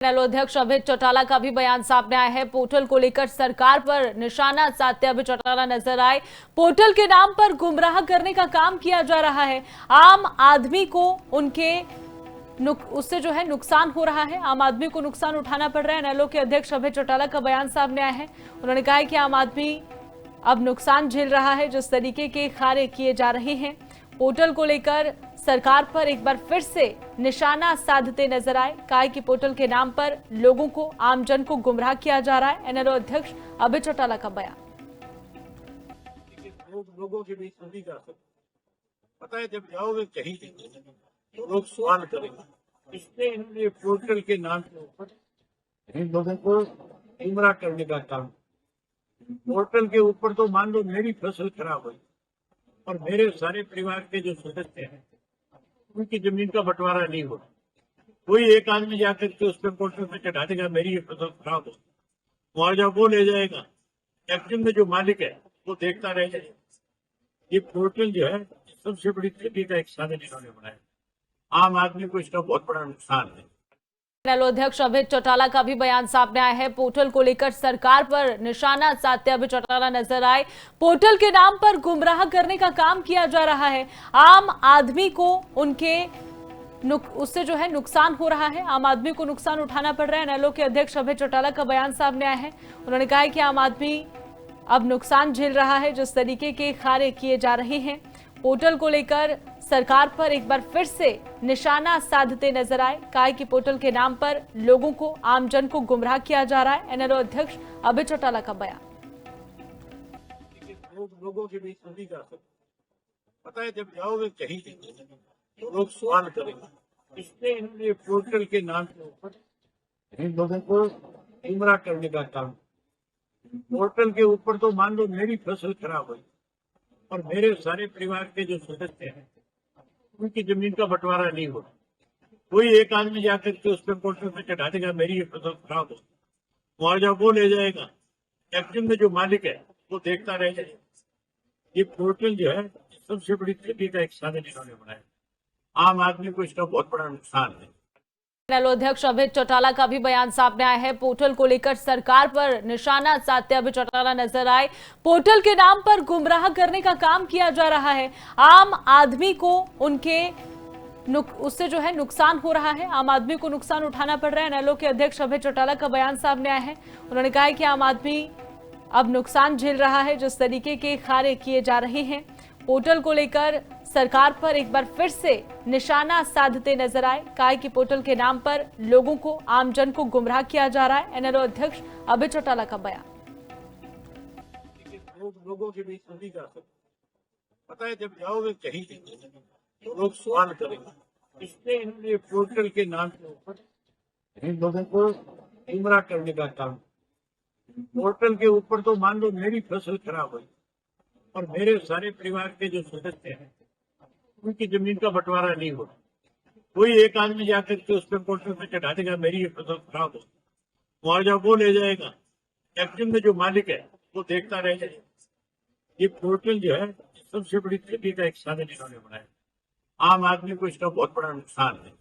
इनेलो अध्यक्ष अभय चौटाला का भी बयान सामने आया है। पोर्टल को लेकर सरकार पर निशाना साधते अभय चौटाला नजर आए। पोर्टल के नाम पर गुमराह करने का काम किया जा रहा है। आम आदमी को उससे जो है नुकसान हो रहा है। आम आदमी को नुकसान उठाना पड़ रहा है। इनेलो के अध्यक्ष अभय चौटाला का बयान सामने आया है। उन्होंने कहा है कि आम आदमी अब नुकसान झेल रहा है। जिस तरीके के कार्य किए जा रहे हैं, पोर्टल को लेकर सरकार पर एक बार फिर से निशाना साधते नजर आए। कहा कि पोर्टल के नाम पर लोगों को, आमजन को गुमराह किया जा रहा है। इनेलो अध्यक्ष अभय चौटाला का बयान। लोगों के बीच नहीं जा सकते। पता है, जब जाओगे कहीं तो लोग सवाल करेंगे। इसलिए इन्होंने पोर्टल के नाम के ऊपर इन लोगों को गुमराह करने का काम। पोर्टल के ऊपर तो मान लो मेरी फसल खराब हुई और मेरे सारे परिवार के जो सदस्य हैं उनकी जमीन का बंटवारा नहीं हो, कोई एक आदमी जाकर के उस पर पोर्टल पे चढ़ा देगा मेरी ये फसल खराब हो, मुआवजा वो ले जाएगा। एक्चुअल में जो मालिक है वो देखता रह जाएगा। ये पोर्टल जो है सबसे बड़ी ठगी का एक साधन इन्होंने बनाया। आम आदमी को इसका बहुत बड़ा नुकसान है। इनेलो अध्यक्ष अभय चौटाला का भी बयान सामने आया है। पोर्टल को लेकर सरकार पर निशाना साधते अभय चौटाला नजर आए। पोर्टल के नाम पर गुमराह करने का काम किया जा रहा है। आम आदमी को उससे जो है नुकसान हो रहा है। आम आदमी को नुकसान उठाना पड़ रहा है। इनेलो के अध्यक्ष अभय चौटाला का बयान सामने आया है। उन्होंने कहा है कि आम आदमी अब नुकसान झेल रहा है। जिस तरीके के कार्य किए जा रहे हैं, पोर्टल को लेकर सरकार पर एक बार फिर से निशाना साधते नजर आए। कहा कि पोर्टल के नाम पर लोगों को, आमजन को गुमराह किया जा रहा है। इनेलो अध्यक्ष अभय चौटाला का बयान। लोगों के बीच नहीं जा सकते। पता है, जब जाओगे कहीं तो लोग सवाल करेंगे। इसलिए इन्होंने पोर्टल के नाम के ऊपर इन लोगों को गुमराह करने का काम। पोर्टल के ऊपर तो मान लो मेरी फसल खराब हुई और मेरे सारे परिवार के जो सदस्य हैं उनकी जमीन का बंटवारा नहीं हो, कोई एक आदमी जाकर के उस पर पोर्टल पे चढ़ा देगा मेरी ये फसल खराब हो, मुआवजा वो ले जाएगा। एक्चुअल में जो मालिक है वो देखता रह जाएगा। ये पोर्टल जो है सबसे बड़ी ठगी का एक साधन इन्होंने बनाया। आम आदमी को इसका बहुत बड़ा नुकसान है। इनेलो अध्यक्ष अभय चौटाला का भी बयान सामने आया है। पोर्टल को लेकर सरकार पर निशाना साधते अभय चौटाला नजर आए। पोर्टल के नाम पर गुमराह करने का काम किया जा रहा है। आम आदमी को उससे जो है नुकसान हो रहा है। आम आदमी को नुकसान उठाना पड़ रहा है। इनेलो के अध्यक्ष अभय चौटाला का बयान सामने आया है। उन्होंने कहा है कि आम आदमी अब नुकसान झेल रहा है। जिस तरीके के कार्य किए जा रहे हैं, पोर्टल को लेकर सरकार पर एक बार फिर से निशाना साधते नजर आए। कहा कि पोर्टल के नाम पर लोगों को, आमजन को गुमराह किया जा रहा है। इनेलो अध्यक्ष अभय चौटाला का बयान। लोगों के बीच नहीं जा सकते। पता है, जब जाओगे कहीं तो लोग सवाल करेंगे। इसलिए इन्होंने पोर्टल के नाम के ऊपर इन लोगों को गुमराह करने का काम। पोर्टल के ऊपर तो मान लो मेरी फसल खराब हुई और मेरे सारे परिवार के जो सदस्य हैं उनकी जमीन का बंटवारा नहीं हो, कोई एक आदमी जाकर के उस पर पोर्टल पे चढ़ा देगा मेरी ये फसल खराब हो, मुआवजा वो ले जाएगा। एक्चुअल में जो मालिक है वो देखता रह जाएगा। ये पोर्टल जो है सबसे बड़ी ठगी का एक साधन इन्होंने बनाया। आम आदमी को इसका बहुत बड़ा नुकसान है।